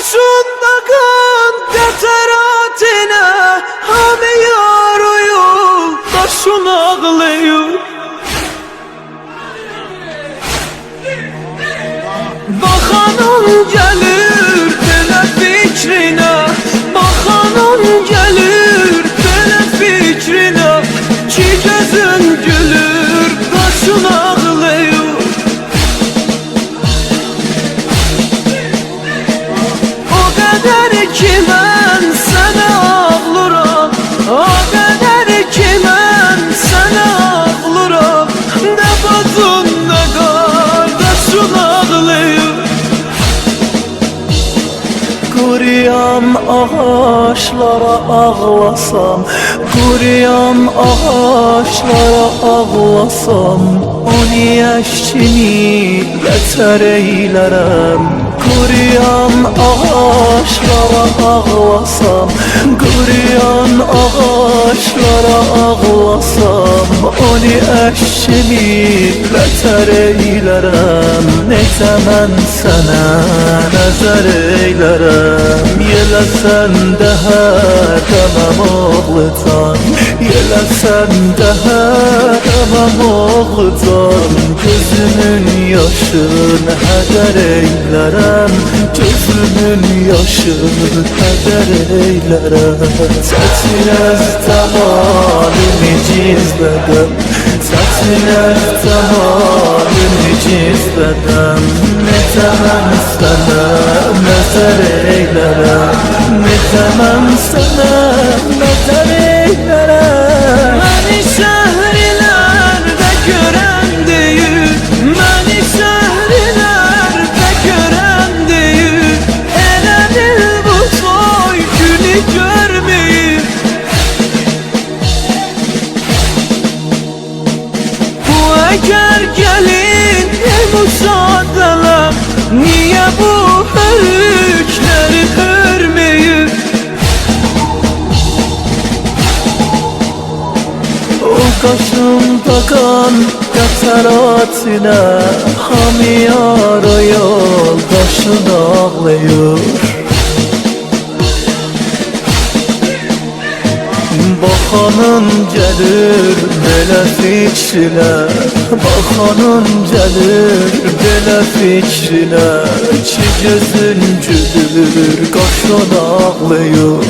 Başında kan qətaratına hamı yarıyır, başın ağlayır. Baxanın gəlir belə fikrinə, baxanın gəlir belə fikrinə, ki gözün gülür, başın ağlayır. O qədər ki mən sənə ağlıram, o qədər ki mən sənə ağlıram, nə bacın nə qardaşın ağlayır. Quruyam ağaçlara ağlasam, quruyam ağaçlara ağlasam, onu eşkini bətər eylərəm. Quruyam ağaçlara ağlasam, quruyam ağaçlara ağlasam, onu eşkini bətər eylərəm. Necə mən sənə nəzər eylərəm, yeləsən də hər dəməm oğlucan, yeləsən də hər dəməm oğlucan. Gözümün yaşın hədər eylərəm, gözümün yaşın hədər eylərəm. Çətinəzdə halimi gizlədim, çətinəzdə halimi gizlədim. Necə mən sənə nəzər eylərəm, necə mən sənə nəzər eylərəm. Məni şəhərlərdə görən deyir, məni şəhərlərdə görən deyir, elə bil bu toy günü görməyib. Bu əgər gəlin müsaadələr, niyə bu hörükləri hörməyib? O qaşımda qan qətaratına hamı yara yoldaşın ağlayır. Baxanın gəlir belə fikrinə, baxanın gəlir belə fikrinə, ki gözün gülür, qaşın ağlayır.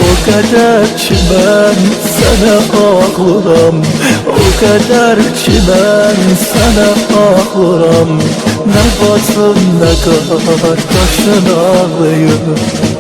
O qədər ki mən sənə ağlıram, o qədər ki mən sənə ağlıram, nə bacın nə qardaşın ağlayır.